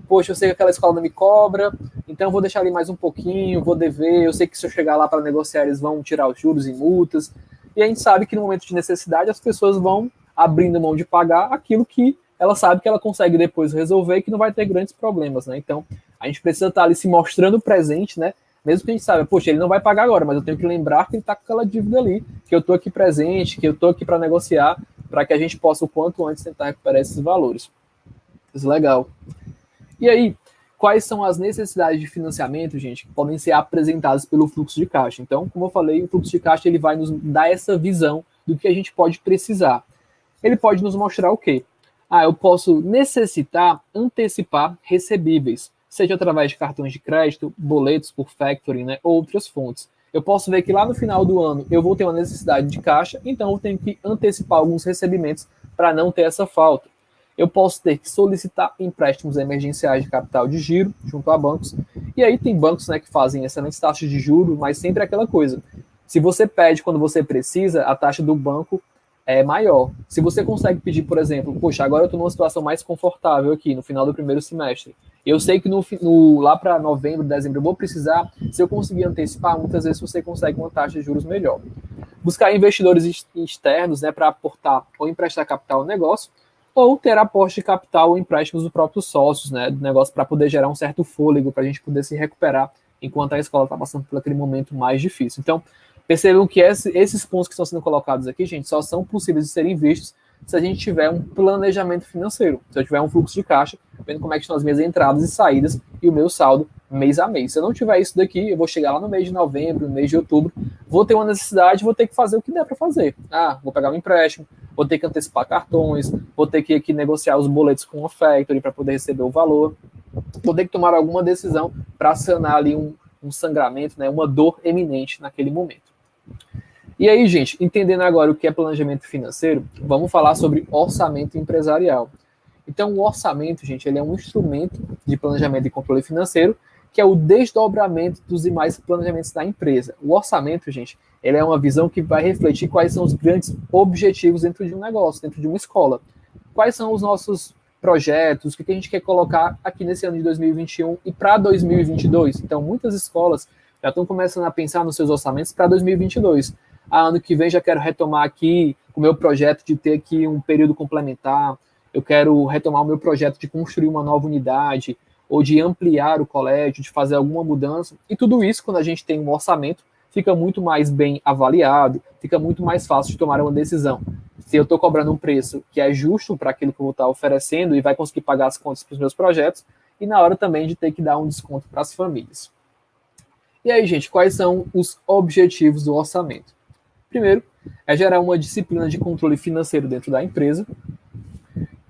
poxa, eu sei que aquela escola não me cobra, então eu vou deixar ali mais um pouquinho, vou dever, eu sei que se eu chegar lá para negociar, eles vão tirar os juros e multas. E a gente sabe que no momento de necessidade, as pessoas vão abrindo mão de pagar aquilo que ela sabe que ela consegue depois resolver e que não vai ter grandes problemas, né? Então, a gente precisa estar ali se mostrando presente, né? Mesmo que a gente saiba, poxa, ele não vai pagar agora, mas eu tenho que lembrar que ele está com aquela dívida ali, que eu estou aqui presente, que eu estou aqui para negociar, para que a gente possa o quanto antes tentar recuperar esses valores. Isso é legal. E aí, quais são as necessidades de financiamento, gente, que podem ser apresentadas pelo fluxo de caixa? Então, como eu falei, o fluxo de caixa ele vai nos dar essa visão do que a gente pode precisar. Ele pode nos mostrar o quê? Eu posso necessitar antecipar recebíveis, seja através de cartões de crédito, boletos por factoring, né, ou outras fontes. Eu posso ver que lá no final do ano eu vou ter uma necessidade de caixa, então eu tenho que antecipar alguns recebimentos para não ter essa falta. Eu posso ter que solicitar empréstimos emergenciais de capital de giro junto a bancos. E aí tem bancos, né, que fazem excelentes taxas de juros, mas sempre aquela coisa. Se você pede quando você precisa, a taxa do banco é maior. Se você consegue pedir, por exemplo, poxa, agora eu estou numa situação mais confortável aqui, no final do primeiro semestre. Eu sei que lá para novembro, dezembro eu vou precisar, se eu conseguir antecipar, muitas vezes você consegue uma taxa de juros melhor. Buscar investidores externos, né, para aportar ou emprestar capital ao negócio, ou ter aporte de capital ou empréstimos dos próprios sócios, né, do negócio para poder gerar um certo fôlego, para a gente poder se recuperar enquanto a escola está passando por aquele momento mais difícil. Então, percebam que esses pontos que estão sendo colocados aqui, gente, só são possíveis de serem vistos se a gente tiver um planejamento financeiro, se eu tiver um fluxo de caixa, vendo como é que estão as minhas entradas e saídas e o meu saldo mês a mês. Se eu não tiver isso daqui, eu vou chegar lá no mês de novembro, no mês de outubro, vou ter uma necessidade, vou ter que fazer o que der para fazer. Vou pegar um empréstimo, vou ter que antecipar cartões, vou ter que aqui negociar os boletos com o factory para poder receber o valor, vou ter que tomar alguma decisão para sanar ali um sangramento, né, uma dor eminente naquele momento. E aí, gente, entendendo agora o que é planejamento financeiro, vamos falar sobre orçamento empresarial. Então, o orçamento, gente, ele é um instrumento de planejamento e controle financeiro, que é o desdobramento dos demais planejamentos da empresa. O orçamento, gente, ele é uma visão que vai refletir quais são os grandes objetivos dentro de um negócio, dentro de uma escola. Quais são os nossos projetos, o que a gente quer colocar aqui nesse ano de 2021 e para 2022. Então, muitas escolas já estão começando a pensar nos seus orçamentos para 2022. Ano que vem já quero retomar aqui o meu projeto de ter aqui um período complementar, eu quero retomar o meu projeto de construir uma nova unidade, ou de ampliar o colégio, de fazer alguma mudança. E tudo isso, quando a gente tem um orçamento, fica muito mais bem avaliado, fica muito mais fácil de tomar uma decisão. Se eu estou cobrando um preço que é justo para aquilo que eu vou estar oferecendo e vai conseguir pagar as contas para os meus projetos, e na hora também de ter que dar um desconto para as famílias. E aí, gente, quais são os objetivos do orçamento? Primeiro, é gerar uma disciplina de controle financeiro dentro da empresa,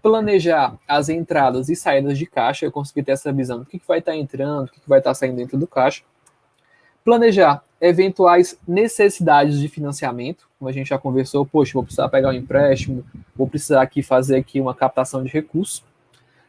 planejar as entradas e saídas de caixa, eu conseguir ter essa visão do que vai estar entrando, o que vai estar saindo dentro do caixa, planejar eventuais necessidades de financiamento, como a gente já conversou, poxa, vou precisar pegar um empréstimo, vou precisar aqui fazer aqui uma captação de recursos,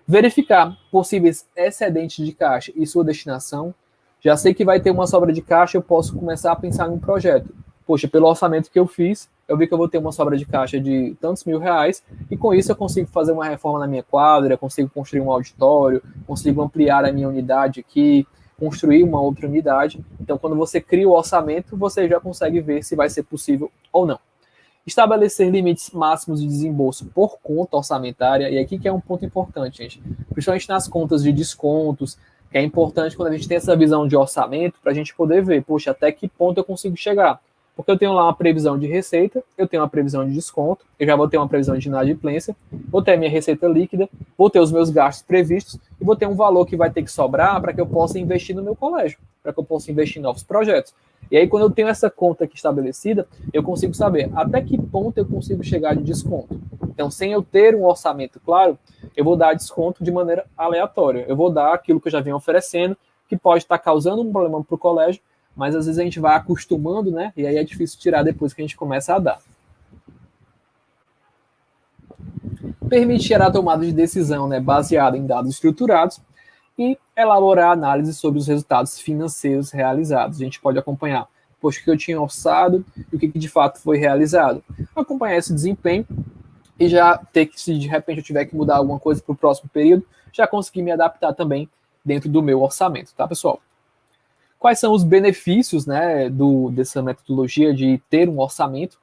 verificar possíveis excedentes de caixa e sua destinação, já sei que vai ter uma sobra de caixa, eu posso começar a pensar em um projeto. Poxa, pelo orçamento que eu fiz, eu vi que eu vou ter uma sobra de caixa de tantos R$ 1.000, e com isso eu consigo fazer uma reforma na minha quadra, consigo construir um auditório, consigo ampliar a minha unidade aqui, construir uma outra unidade. Então, quando você cria o orçamento, você já consegue ver se vai ser possível ou não. Estabelecer limites máximos de desembolso por conta orçamentária, e aqui que é um ponto importante, gente, principalmente nas contas de descontos, que é importante quando a gente tem essa visão de orçamento, para a gente poder ver, poxa, até que ponto eu consigo chegar. Porque eu tenho lá uma previsão de receita, eu tenho uma previsão de desconto, eu já vou ter uma previsão de inadimplência, vou ter a minha receita líquida, vou ter os meus gastos previstos e vou ter um valor que vai ter que sobrar para que eu possa investir no meu colégio, para que eu possa investir em novos projetos. E aí, quando eu tenho essa conta aqui estabelecida, eu consigo saber até que ponto eu consigo chegar de desconto. Então, sem eu ter um orçamento claro, eu vou dar desconto de maneira aleatória. Eu vou dar aquilo que eu já venho oferecendo, que pode estar causando um problema para o colégio, mas às vezes a gente vai acostumando, né? E aí é difícil tirar depois que a gente começa a dar. Permitir a tomada de decisão, né, baseada em dados estruturados, e elaborar análise sobre os resultados financeiros realizados. A gente pode acompanhar, poxa, o que eu tinha orçado e o que de fato foi realizado. Acompanhar esse desempenho e já ter que, se de repente eu tiver que mudar alguma coisa para o próximo período, já conseguir me adaptar também dentro do meu orçamento, tá, pessoal? Quais são os benefícios, né, dessa metodologia de ter um orçamento?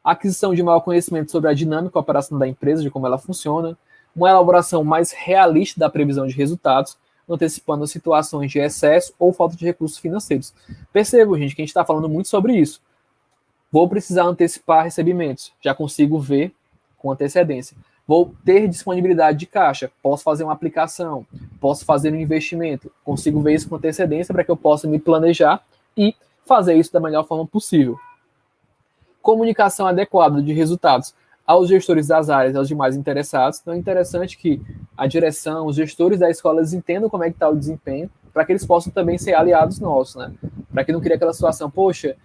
A aquisição de maior conhecimento sobre a dinâmica operacional da empresa, de como ela funciona, uma elaboração mais realista da previsão de resultados, antecipando situações de excesso ou falta de recursos financeiros. Percebam, gente, que a gente está falando muito sobre isso. Vou precisar antecipar recebimentos, já consigo ver com antecedência. Vou ter disponibilidade de caixa, posso fazer uma aplicação, posso fazer um investimento, consigo ver isso com antecedência para que eu possa me planejar e fazer isso da melhor forma possível. Comunicação adequada de resultados aos gestores das áreas, aos demais interessados. Então é interessante que a direção, os gestores das escolas entendam como é que está o desempenho, para que eles possam também ser aliados nossos, né? Para que não crie aquela situação, poxa,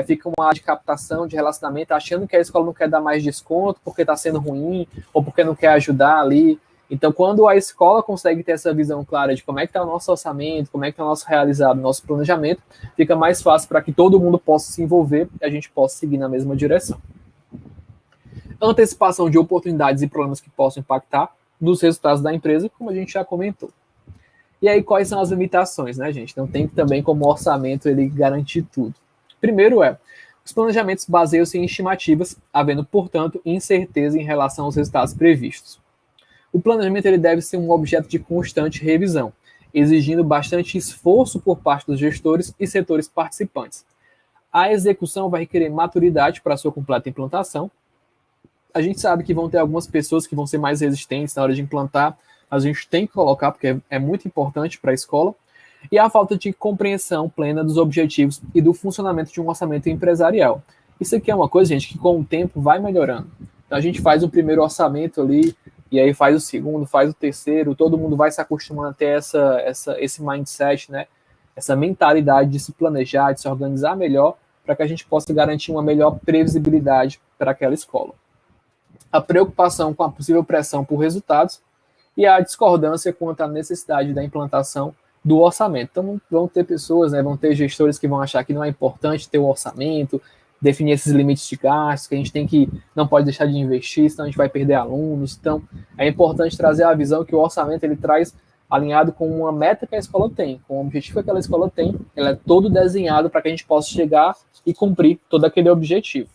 fica uma área de captação, de relacionamento, achando que a escola não quer dar mais desconto porque está sendo ruim, ou porque não quer ajudar ali. Então, quando a escola consegue ter essa visão clara de como é que está o nosso orçamento, como é que está o nosso realizado, nosso planejamento, fica mais fácil para que todo mundo possa se envolver e a gente possa seguir na mesma direção. Antecipação de oportunidades e problemas que possam impactar nos resultados da empresa, como a gente já comentou. E aí, quais são as limitações, né, gente? Não tem também como orçamento ele garantir tudo. Primeiro os planejamentos baseiam-se em estimativas, havendo, portanto, incerteza em relação aos resultados previstos. O planejamento ele deve ser um objeto de constante revisão, exigindo bastante esforço por parte dos gestores e setores participantes. A execução vai requerer maturidade para sua completa implantação. A gente sabe que vão ter algumas pessoas que vão ser mais resistentes na hora de implantar, a gente tem que colocar, porque é muito importante para a escola, e a falta de compreensão plena dos objetivos e do funcionamento de um orçamento empresarial. Isso aqui é uma coisa, gente, que com o tempo vai melhorando. Então a gente faz o primeiro orçamento ali, e aí faz o segundo, faz o terceiro, todo mundo vai se acostumando a ter esse mindset, né? Essa mentalidade de se planejar, de se organizar melhor, para que a gente possa garantir uma melhor previsibilidade para aquela escola. A preocupação com a possível pressão por resultados e a discordância quanto à necessidade da implantação do orçamento. Então, vão ter pessoas, né, vão ter gestores que vão achar que não é importante ter o orçamento, definir esses limites de gastos, que a gente não pode deixar de investir, senão a gente vai perder alunos. Então, é importante trazer a visão que o orçamento ele traz alinhado com uma meta que a escola tem, com o objetivo que aquela escola tem, ele é todo desenhado para que a gente possa chegar e cumprir todo aquele objetivo.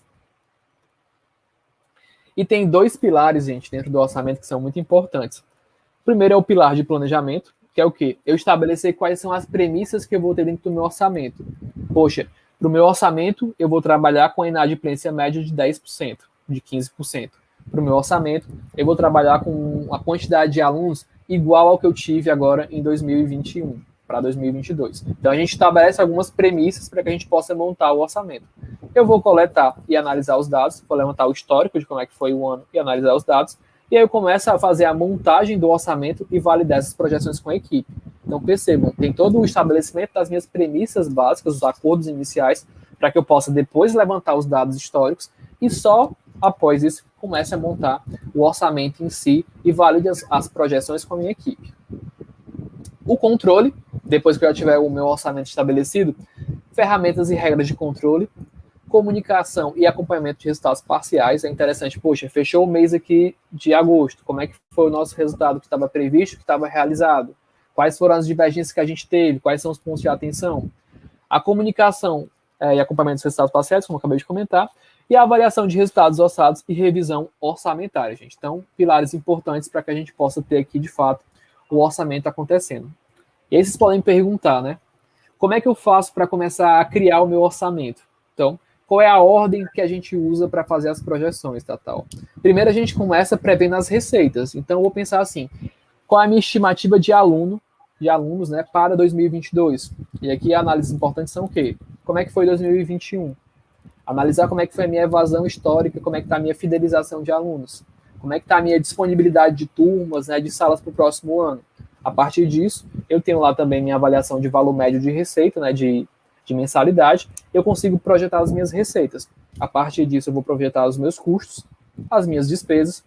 E tem dois pilares, gente, dentro do orçamento que são muito importantes. O primeiro é o pilar de planejamento, que é o quê? Eu estabelecer quais são as premissas que eu vou ter dentro do meu orçamento. Poxa, para o meu orçamento, eu vou trabalhar com a inadimplência média de 10%, de 15%. Para o meu orçamento, eu vou trabalhar com a quantidade de alunos igual ao que eu tive agora em 2021, para 2022. Então, a gente estabelece algumas premissas para que a gente possa montar o orçamento. Eu vou coletar e analisar os dados, vou levantar o histórico de como é que foi o ano e analisar os dados, e aí eu começo a fazer a montagem do orçamento e validar essas projeções com a equipe. Então, percebam, tem todo o estabelecimento das minhas premissas básicas, os acordos iniciais, para que eu possa depois levantar os dados históricos e só após isso comece a montar o orçamento em si e valide as projeções com a minha equipe. O controle, depois que eu já tiver o meu orçamento estabelecido, ferramentas e regras de controle, comunicação e acompanhamento de resultados parciais. É interessante, poxa, fechou o mês aqui de agosto, como é que foi o nosso resultado que estava previsto, que estava realizado? Quais foram as divergências que a gente teve? Quais são os pontos de atenção? A comunicação e acompanhamento dos resultados parciais, como eu acabei de comentar, e a avaliação de resultados orçados e revisão orçamentária, gente. Então, pilares importantes para que a gente possa ter aqui, de fato, o orçamento acontecendo. E aí vocês podem perguntar, né? Como é que eu faço para começar a criar o meu orçamento? Então, qual é a ordem que a gente usa para fazer as projeções, tal? Primeiro, a gente começa prevendo as receitas. Então, eu vou pensar assim, qual é a minha estimativa de alunos, né, para 2022? E aqui, análises importantes são o quê? Como é que foi 2021? Analisar como é que foi a minha evasão histórica, como é que está a minha fidelização de alunos, como é que está a minha disponibilidade de turmas, né, de salas para o próximo ano. A partir disso, eu tenho lá também minha avaliação de valor médio de receita, né, de mensalidade, eu consigo projetar as minhas receitas. A partir disso, eu vou projetar os meus custos, as minhas despesas.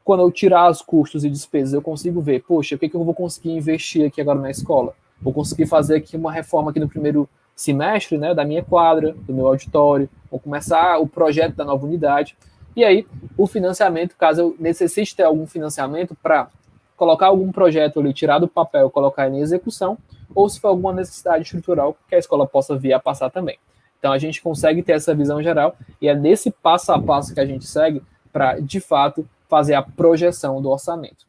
Quando eu tirar os custos e despesas, eu consigo ver, poxa, o que eu vou conseguir investir aqui agora na escola? Vou conseguir fazer aqui uma reforma aqui no primeiro semestre, né, da minha quadra, do meu auditório, vou começar o projeto da nova unidade. E aí, o financiamento, caso eu necessite ter algum financiamento para colocar algum projeto ali, tirar do papel, colocar ele em execução, ou se for alguma necessidade estrutural que a escola possa vir a passar também. Então, a gente consegue ter essa visão geral e é nesse passo a passo que a gente segue para, de fato, fazer a projeção do orçamento.